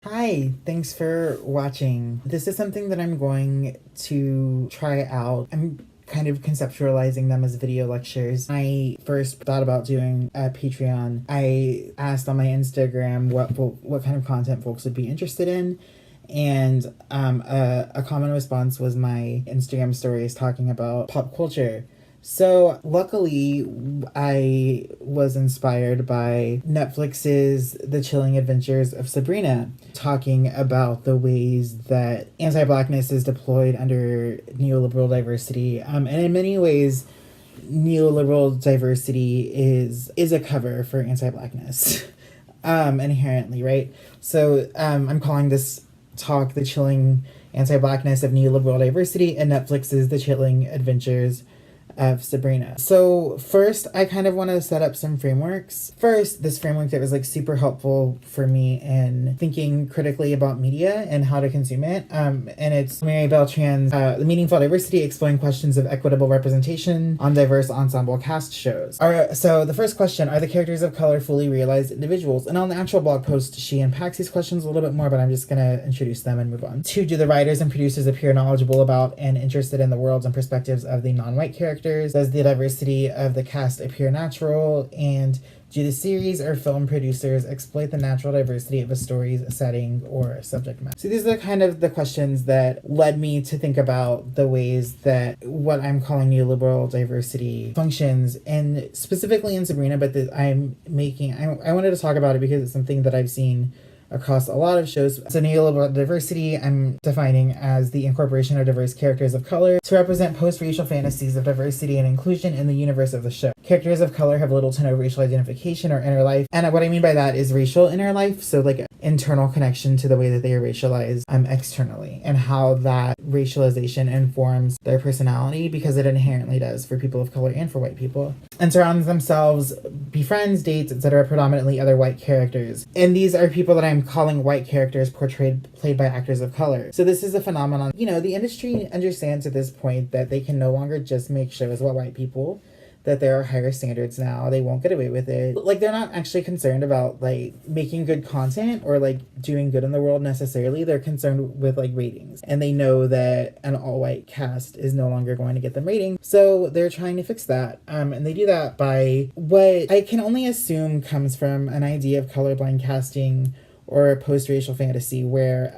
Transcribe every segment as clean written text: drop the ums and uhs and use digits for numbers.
Hi, thanks for watching. This is something that I'm going to try out. I'm kind of conceptualizing them as video lectures. I first thought about doing a Patreon. I asked on my Instagram what kind of content folks would be interested in, and a common response was my Instagram stories talking about pop culture. So luckily, I was inspired by Netflix's The Chilling Adventures of Sabrina, talking about the ways that anti-Blackness is deployed under neoliberal diversity. And in many ways, neoliberal diversity is a cover for anti-Blackness, inherently, right? So I'm calling this talk The Chilling Anti-Blackness of Neoliberal Diversity, and Netflix's The Chilling Adventures of Sabrina. So first, I kind of want to set up some frameworks. First, this framework that was like super helpful for me in thinking critically about media and how to consume it. And it's Mary Beltran's The Meaningful Diversity, Exploring Questions of Equitable Representation on Diverse Ensemble Cast Shows. So the first question, are the characters of color fully realized individuals? And on the actual blog post, she unpacks these questions a little bit more, but I'm just going to introduce them and move on. 2, do the writers and producers appear knowledgeable about and interested in the worlds and perspectives of the non-white characters? Does the diversity of the cast appear natural? And do the series or film producers exploit the natural diversity of a story's setting or subject matter? So these are kind of the questions that led me to think about the ways that what I'm calling neoliberal diversity functions, and specifically in Sabrina, but that I wanted to talk about it because it's something that I've seen across a lot of shows. So neoliberal diversity, I'm defining as the incorporation of diverse characters of color to represent post-racial fantasies of diversity and inclusion in the universe of the show. Characters of color have little to no racial identification or inner life. And what I mean by that is racial inner life. So like internal connection to the way that they are racialized externally, and how that racialization informs their personality, because it inherently does for people of color and for white people, and surrounds themselves, befriends, dates, etc., predominantly other white characters. And these are people that I'm calling white characters played by actors of color. So this is a phenomenon. The industry understands at this point that they can no longer just make shows about white people, that there are higher standards now. They won't get away with it. Like, they're not actually concerned about like making good content or like doing good in the world necessarily. They're concerned with like ratings, and they know that an all-white cast is no longer going to get them ratings. So they're trying to fix that. And they do that by what I can only assume comes from an idea of colorblind casting or a post-racial fantasy, where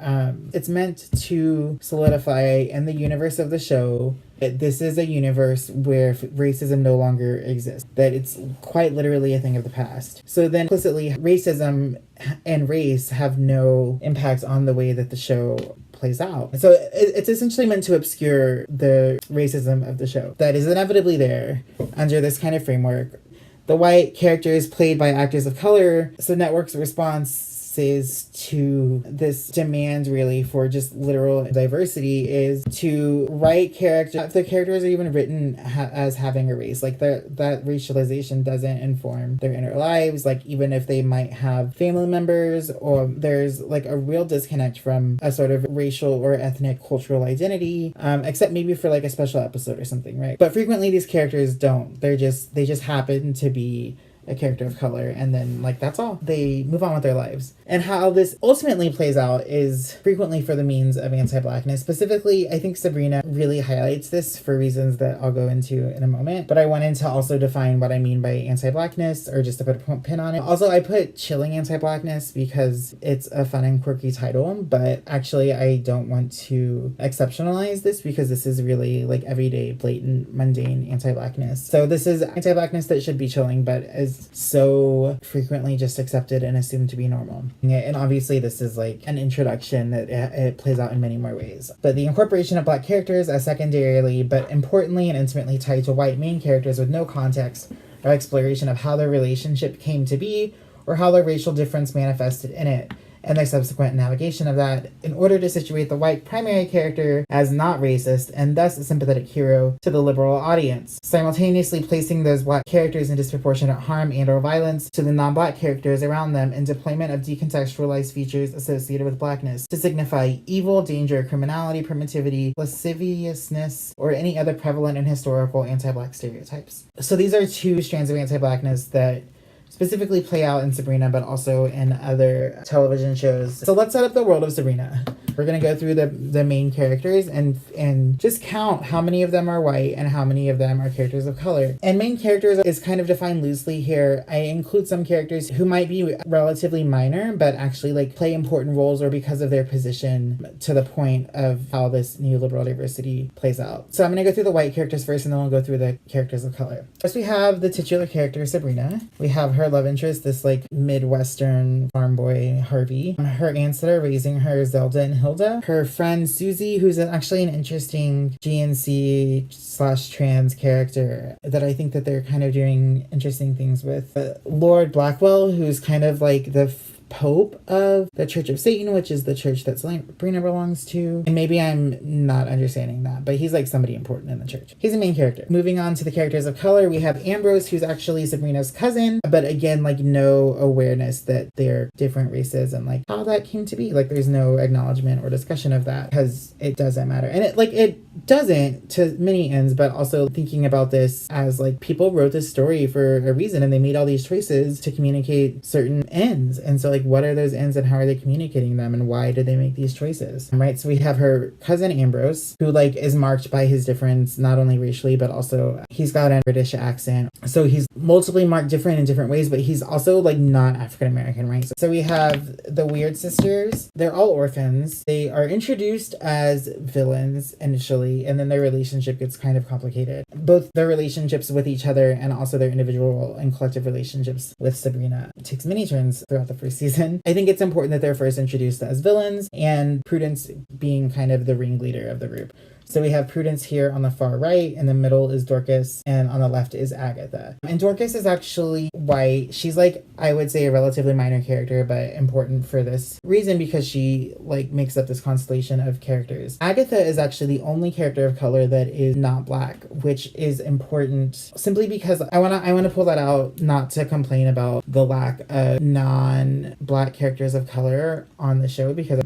it's meant to solidify in the universe of the show that this is a universe where racism no longer exists, that it's quite literally a thing of the past. So then implicitly, racism and race have no impact on the way that the show plays out. So it's essentially meant to obscure the racism of the show that is inevitably there under this kind of framework. The white characters played by actors of color. So network's response to this demand really for just literal diversity is to write characters. If the characters are even written as having a race, like that racialization doesn't inform their inner lives, like even if they might have family members, or there's like a real disconnect from a sort of racial or ethnic cultural identity, except maybe for like a special episode or something, right? But frequently these characters don't. They just happen to be a character of color, and then like that's all. They move on with their lives. And how this ultimately plays out is frequently for the means of anti-Blackness. Specifically, I think Sabrina really highlights this for reasons that I'll go into in a moment, but I wanted to also define what I mean by anti-Blackness, or just to put a pin on it. Also, I put chilling anti-Blackness because it's a fun and quirky title, but actually I don't want to exceptionalize this, because this is really like everyday, blatant, mundane anti-Blackness. So this is anti-Blackness that should be chilling, but is so frequently just accepted and assumed to be normal. And obviously this is like an introduction that it plays out in many more ways. But the incorporation of black characters as secondarily but importantly and intimately tied to white main characters with no context or exploration of how their relationship came to be or how their racial difference manifested in it, and their subsequent navigation of that, in order to situate the white primary character as not racist and thus a sympathetic hero to the liberal audience, simultaneously placing those black characters in disproportionate harm and or violence to the non-black characters around them, in deployment of decontextualized features associated with blackness to signify evil, danger, criminality, primitivity, lasciviousness, or any other prevalent and historical anti-black stereotypes. So these are two strands of anti-blackness that specifically play out in Sabrina, but also in other television shows. So let's set up the world of Sabrina. We're gonna go through the main characters and just count how many of them are white and how many of them are characters of color. And main characters is kind of defined loosely here. I include some characters who might be relatively minor, but actually like play important roles or because of their position to the point of how this neoliberal diversity plays out. So I'm gonna go through the white characters first, and then we'll go through the characters of color. First, we have the titular character Sabrina. We have her love interest, this like Midwestern farm boy Harvey. Her aunts that are raising her, Zelda and Hilda. Her friend Susie, who's actually an interesting GNC/trans character that I think that they're kind of doing interesting things with. Lord Blackwell, who's kind of like the Pope of the Church of Satan, which is the church that Sabrina belongs to. And maybe I'm not understanding that, but he's like somebody important in the church. He's a main character. Moving on to the characters of color, we have Ambrose, who's actually Sabrina's cousin, but again, like no awareness that they're different races and like how that came to be. Like there's no acknowledgement or discussion of that because it doesn't matter. And it doesn't to many ends, but also thinking about this as like people wrote this story for a reason and they made all these choices to communicate certain ends. And so like what are those ends and how are they communicating them and why did they make these choices? Right. So we have her cousin Ambrose, who like is marked by his difference, not only racially, but also he's got a British accent. So he's multiply marked different in different ways, but he's also like not African American, right? So we have the Weird sisters. They're all orphans. They are introduced as villains initially, and then their relationship gets kind of complicated. Both their relationships with each other and also their individual and collective relationships with Sabrina takes many turns throughout the first season. I think it's important that they're first introduced as villains, and Prudence being kind of the ringleader of the group. So we have Prudence here on the far right, in the middle is Dorcas, and on the left is Agatha. And Dorcas is actually white. She's like, I would say a relatively minor character, but important for this reason because she like makes up this constellation of characters. Agatha is actually the only character of color that is not black, which is important simply because I wanna pull that out, not to complain about the lack of non-black characters of color on the show, because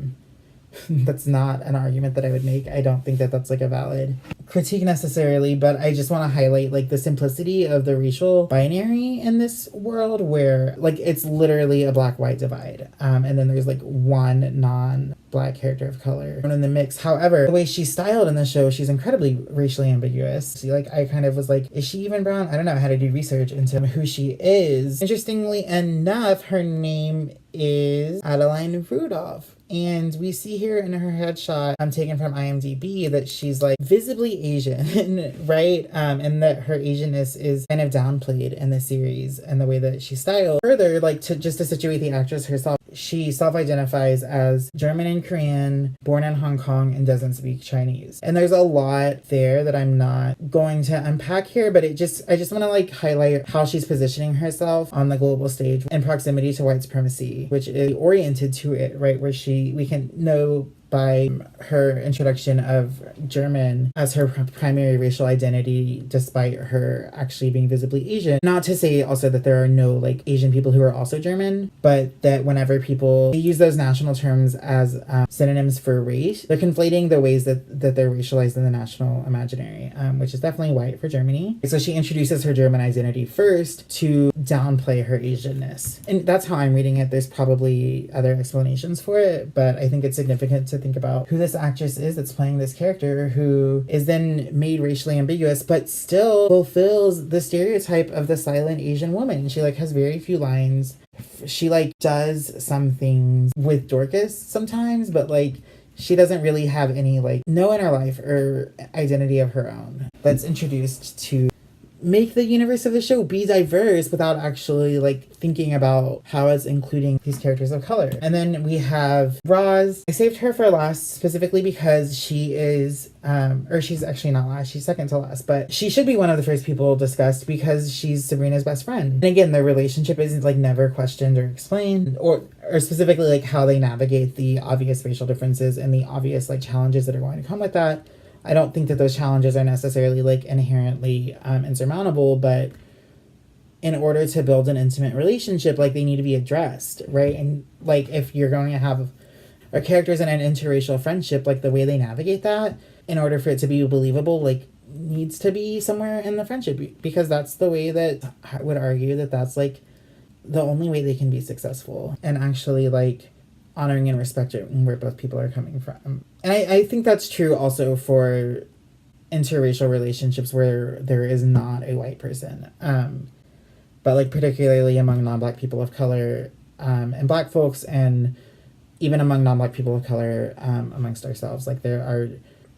that's not an argument that I would make. I don't think that that's like a valid critique necessarily, but I just want to highlight like the simplicity of the racial binary in this world where like it's literally a black-white divide. And then there's like one non-black character of color in the mix. However, the way she's styled in the show, she's incredibly racially ambiguous. See, like I kind of was like, is she even brown? I don't know how to do research into who she is. Interestingly enough, her name is Adeline Rudolph. And we see here in her headshot, taken from IMDb, that she's like visibly Asian, right? And that her Asianness is kind of downplayed in the series and the way that she's styled. Further, like to situate the actress herself, she self-identifies as German and Korean, born in Hong Kong, and doesn't speak Chinese. And there's a lot there that I'm not going to unpack here, but I just want to like highlight how she's positioning herself on the global stage in proximity to white supremacy, which is oriented to it, right? Where we can know by her introduction of German as her primary racial identity, despite her actually being visibly Asian. Not to say also that there are no like Asian people who are also German, but that whenever people use those national terms as synonyms for race, they're conflating the ways that they're racialized in the national imaginary, which is definitely white for Germany. So she introduces her German identity first to downplay her Asianness. And that's how I'm reading it. There's probably other explanations for it, but I think it's significant to think about who this actress is that's playing this character, who is then made racially ambiguous but still fulfills the stereotype of the silent Asian woman. She like has very few lines. She like does some things with Dorcas sometimes, but like she doesn't really have any like no inner life or identity of her own that's introduced to make the universe of the show be diverse without actually like thinking about how it's including these characters of color. And then we have Roz. I saved her for last specifically because she is or she's actually not last, she's second to last, but she should be one of the first people discussed because she's Sabrina's best friend. And again, their relationship isn't like never questioned or explained, or specifically like how they navigate the obvious racial differences and the obvious like challenges that are going to come with that. I don't think that those challenges are necessarily like inherently insurmountable, but in order to build an intimate relationship, like they need to be addressed, right? And like if you're going to have our characters in an interracial friendship, like the way they navigate that, in order for it to be believable, like needs to be somewhere in the friendship, because that's the way that I would argue that that's like the only way they can be successful and actually like honoring and respecting where both people are coming from. And I think that's true also for interracial relationships where there is not a white person. But like particularly among non-Black people of color, and Black folks, and even among non-Black people of color, amongst ourselves, like there are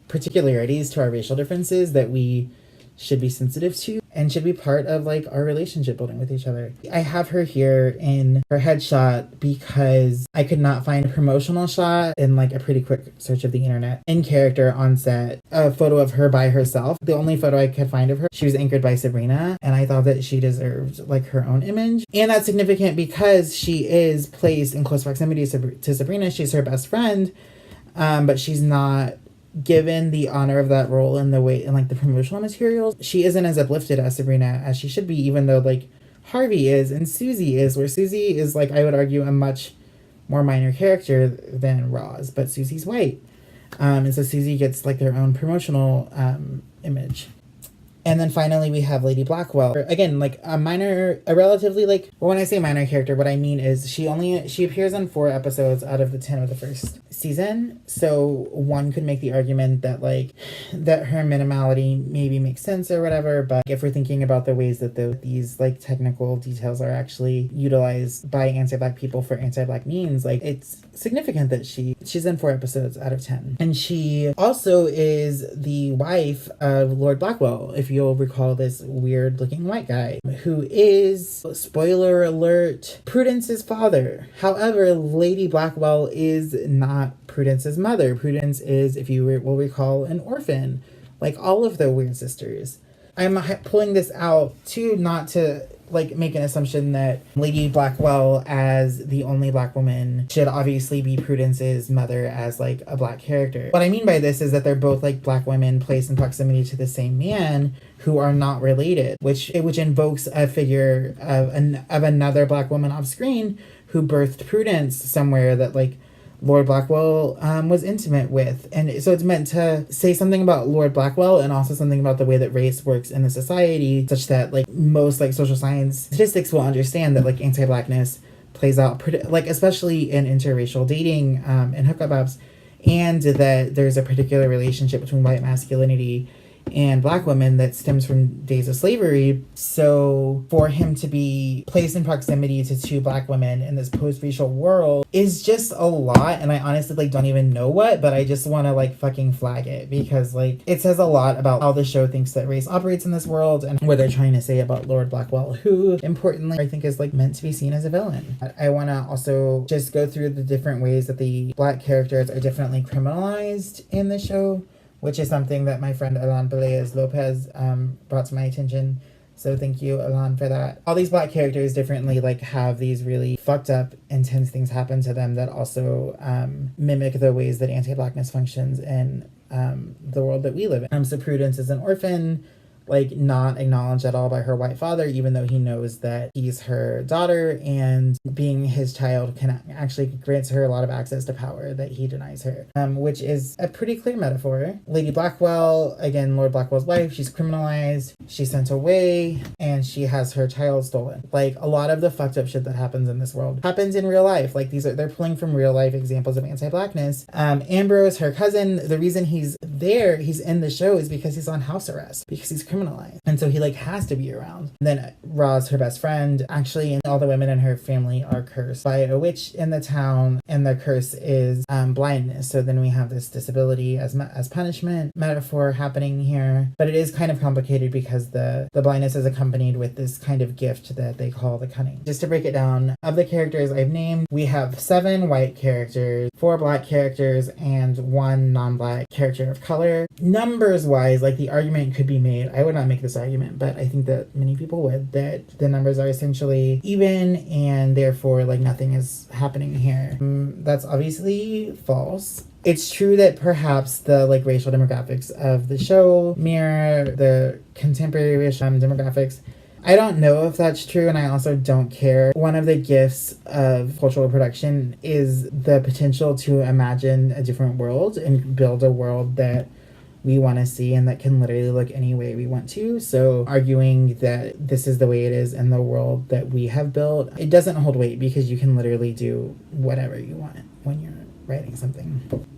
particularities to our racial differences that we should be sensitive to and should be part of like our relationship building with each other. I have her here in her headshot because I could not find a promotional shot in like a pretty quick search of the internet in character on set, a photo of her by herself. The only photo I could find of her, she was anchored by Sabrina, and I thought that she deserved like her own image. And that's significant because she is placed in close proximity to Sabrina. She's her best friend, but she's not given the honor of that role in the way in like the promotional materials. She isn't as uplifted as Sabrina as she should be, even though like Harvey is and Susie is, where Susie is like, I would argue, a much more minor character than Roz, but Susie's white. And so Susie gets like their own promotional image. And then finally we have Lady Blackwell. Again, like a relatively like, well, when I say minor character, what I mean is she appears on 4 episodes out of the 10 of the first season. So one could make the argument that like, that her minimality maybe makes sense or whatever. But if we're thinking about the ways that these like technical details are actually utilized by anti-Black people for anti-Black means, like it's significant that she's in 4 episodes out of 10. And she also is the wife of Lord Blackwell, if you'll recall, this weird looking white guy who is, spoiler alert, Prudence's father. However, Lady Blackwell is not Prudence's mother. Prudence is, if you will recall, an orphan, like all of the weird sisters. I'm pulling this out too, not to like make an assumption that Lady Blackwell, as the only Black woman, should obviously be Prudence's mother as like a Black character. What I mean by this is that they're both like Black women placed in proximity to the same man who are not related, which invokes a figure of another Black woman off screen who birthed Prudence somewhere that like Lord Blackwell was intimate with. And so it's meant to say something about Lord Blackwell and also something about the way that race works in the society, such that like most like social science statistics will understand that like anti-Blackness plays out like especially in interracial dating and hookup apps, and that there's a particular relationship between white masculinity and Black women that stems from days of slavery. So for him to be placed in proximity to 2 Black women in this post-racial world is just a lot, and I honestly like don't even know what, but I just want to like fucking flag it because like it says a lot about how the show thinks that race operates in this world and what they're trying to say about Lord Blackwell, who importantly I think is like meant to be seen as a villain. I want to also just go through the different ways that the Black characters are definitely criminalized in the show, which is something that my friend Alan Peleas Lopez brought to my attention. So thank you, Alan, for that. All these Black characters differently like have these really fucked up, intense things happen to them that also mimic the ways that anti-Blackness functions in the world that we live in. So Prudence is an orphan, like not acknowledged at all by her white father, even though he knows that he's her daughter, and being his child can actually grants her a lot of access to power that he denies her, which is a pretty clear metaphor. Lady Blackwell, again, Lord Blackwell's wife, she's criminalized, she's sent away, and she has her child stolen. Like a lot of the fucked up shit that happens in this world happens in real life. Like they're pulling from real life examples of anti-Blackness. Ambrose, her cousin, the reason he's in the show is because he's on house arrest, because he's criminalized, and so he like has to be around. And then Roz, her best friend, actually, and all the women in her family are cursed by a witch in the town, and the curse is blindness. So then we have this disability as punishment metaphor happening here, but it is kind of complicated because the blindness is accompanied with this kind of gift that they call the cunning. Just to break it down, of the characters I've named, we have 7 white characters, 4 Black characters, and 1 non-Black character of color. Numbers wise, like the argument could be made, I would not make this argument, but I think that many people would, that the numbers are essentially even and therefore like nothing is happening here. That's obviously false. It's true that perhaps the like racial demographics of the show mirror the contemporary racial demographics. I don't know if that's true, and I also don't care. One of the gifts of cultural production is the potential to imagine a different world and build a world that we want to see and that can literally look any way we want to. So arguing that this is the way it is in the world that we have built, it doesn't hold weight because you can literally do whatever you want when you're writing something.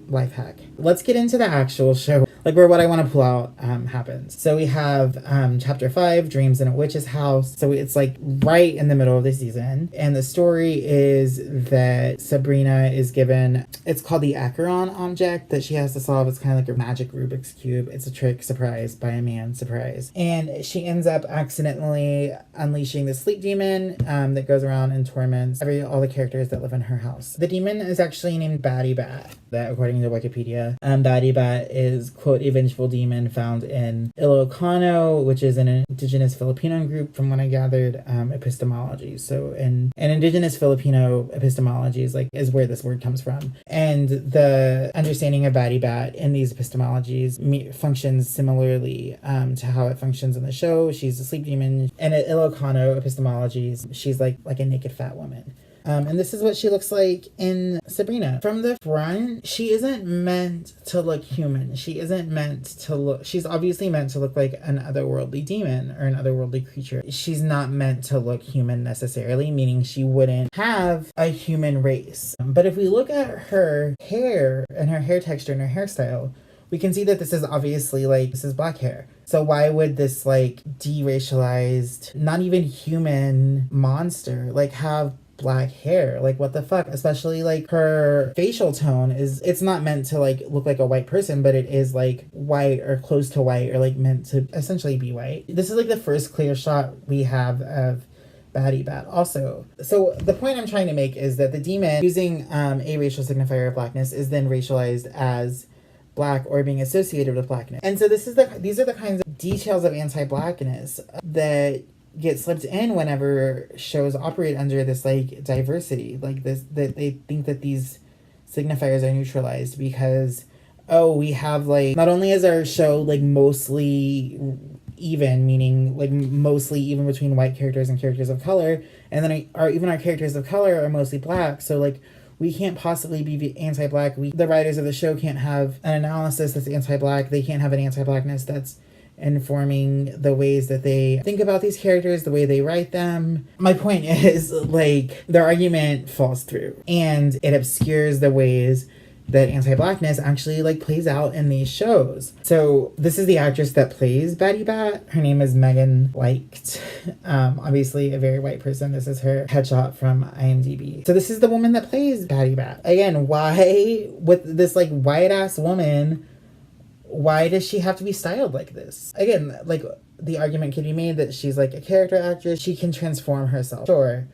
Life hack. Let's get into the actual show, like where what I want to pull out happens. So we have chapter 5, Dreams in a Witch's House. So it's like right in the middle of the season, and the story is that Sabrina is given, it's called the Acheron object that she has to solve. It's kind of like a magic Rubik's Cube. It's a trick, surprise, by a man, surprise. And she ends up accidentally unleashing the sleep demon that goes around and torments all the characters that live in her house. The demon is actually named Batty Bat, that according to Wikipedia. Batty Bat is, quote, a vengeful demon found in Ilocano, which is an indigenous Filipino group, from what I gathered, epistemology. So in indigenous Filipino epistemology is where this word comes from. And the understanding of Batty Bat in these epistemologies functions similarly to how it functions in the show. She's a sleep demon. And in Ilocano epistemologies, she's like a naked fat woman. And this is what she looks like in Sabrina. From the front, she isn't meant to look human. She isn't meant to look... She's obviously meant to look like an otherworldly demon or an otherworldly creature. She's not meant to look human necessarily, meaning she wouldn't have a human race. But if we look at her hair and her hair texture and her hairstyle, we can see that this is obviously this is black hair. So why would this deracialized, not even human monster have black hair? What the fuck? Especially her facial tone it's not meant to look like a white person, but it is white or close to white, or meant to essentially be white. This is the first clear shot we have of Batty Bat also. So the point I'm trying to make is that the demon, using a racial signifier of blackness, is then racialized as black or being associated with blackness. And so these are the kinds of details of anti-blackness that get slipped in whenever shows operate under this diversity, that they think that these signifiers are neutralized because we have not only is our show mostly even, meaning mostly even between white characters and characters of color, and then even our characters of color are mostly black, so we can't possibly be anti-black. The writers of the show can't have an analysis that's anti-black. They can't have an anti-blackness that's informing the ways that they think about these characters, the way they write them. My point is, their argument falls through, and it obscures the ways that anti-blackness actually plays out in these shows. So this is the actress that plays Batty Bat. Her name is Megan Liked. Obviously a very white person. This is her headshot from IMDb. So this is the woman that plays Batty Bat. Again, why, with this white ass woman, why does she have to be styled like this? Again, the argument could be made that she's a character actress. She can transform herself, sure.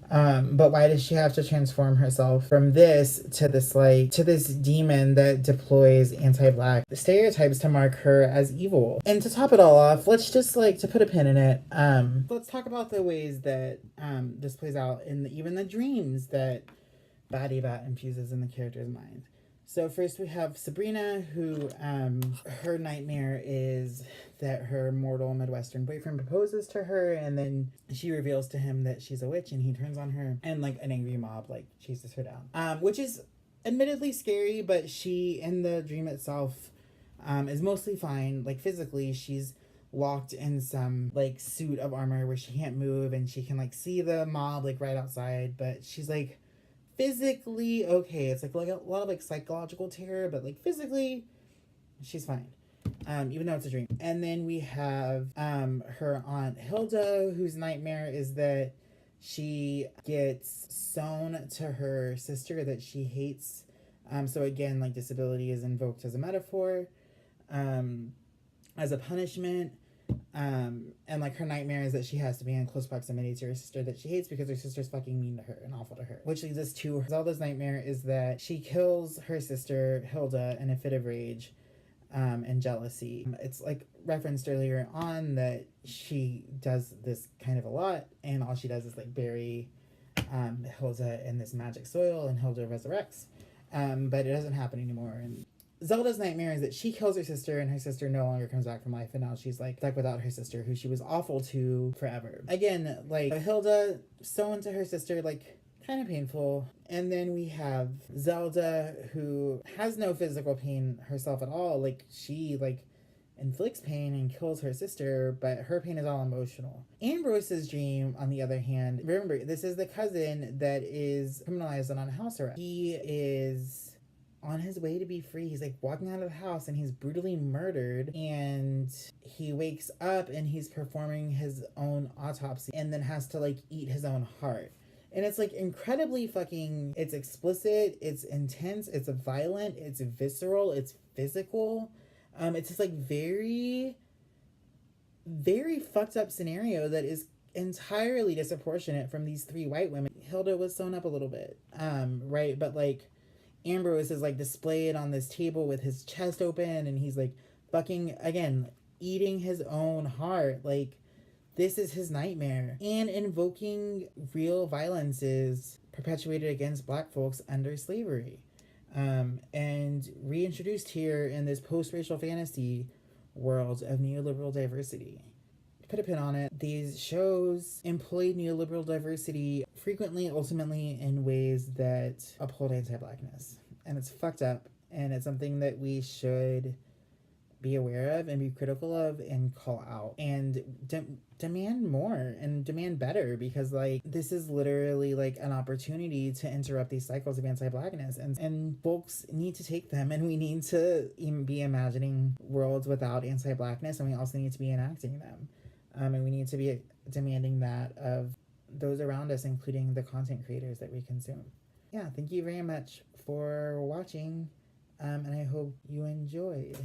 But why does she have to transform herself from this to this demon that deploys anti-black stereotypes to mark her as evil? And to top it all off, let's just to put a pin in it, let's talk about the ways that this plays out in even the dreams that Batty Bat infuses in the character's mind. So first we have Sabrina, who her nightmare is that her mortal Midwestern boyfriend proposes to her, and then she reveals to him that she's a witch, and he turns on her, and an angry mob chases her down. Which is admittedly scary, but she, in the dream itself, is mostly fine. Physically, she's locked in some suit of armor where she can't move, and she can see the mob right outside, but she's physically okay. It's a lot of psychological terror, but physically she's fine, even though it's a dream. And then we have her aunt Hilda, whose nightmare is that she gets sewn to her sister that she hates. So again, disability is invoked as a metaphor, as a punishment. And her nightmare is that she has to be in close proximity to her sister that she hates because her sister's fucking mean to her and awful to her. Which leads us to Zelda's nightmare is that she kills her sister Hilda in a fit of rage and jealousy. It's referenced earlier on that she does this kind of a lot, and all she does is bury Hilda in this magic soil, and Hilda resurrects. But it doesn't happen anymore. And Zelda's nightmare is that she kills her sister, and her sister no longer comes back from life, and now she's stuck without her sister, who she was awful to forever. Again, Hilda sewn to her sister, kind of painful. And then we have Zelda, who has no physical pain herself at all. Like, she, like, inflicts pain and kills her sister, but her pain is all emotional. Ambrose's dream, on the other hand, remember, this is the cousin that is criminalized and on house arrest. He is on his way to be free. He's like walking out of the house and he's brutally murdered, and he wakes up and he's performing his own autopsy and then has to like eat his own heart. And it's like incredibly fucking, it's explicit, it's intense, it's violent, it's visceral, it's physical. It's just like very, very fucked up scenario that is entirely disproportionate from these three white women. Hilda was sewn up a little bit, right? But like Ambrose is like displayed on this table with his chest open and he's like fucking, again, eating his own heart. Like, this is his nightmare. And invoking real violences perpetuated against Black folks under slavery. And reintroduced here in this post-racial fantasy world of neoliberal diversity. To put a pin on it, these shows employ neoliberal diversity frequently, ultimately, in ways that uphold anti-Blackness. And it's fucked up, and it's something that we should be aware of and be critical of and call out and demand more and demand better, because like this is literally like an opportunity to interrupt these cycles of anti-Blackness, and folks need to take them, and we need to be imagining worlds without anti-Blackness, and we also need to be enacting them, and we need to be demanding that of those around us, including the content creators that we consume. Yeah, thank you very much for watching, and I hope you enjoyed.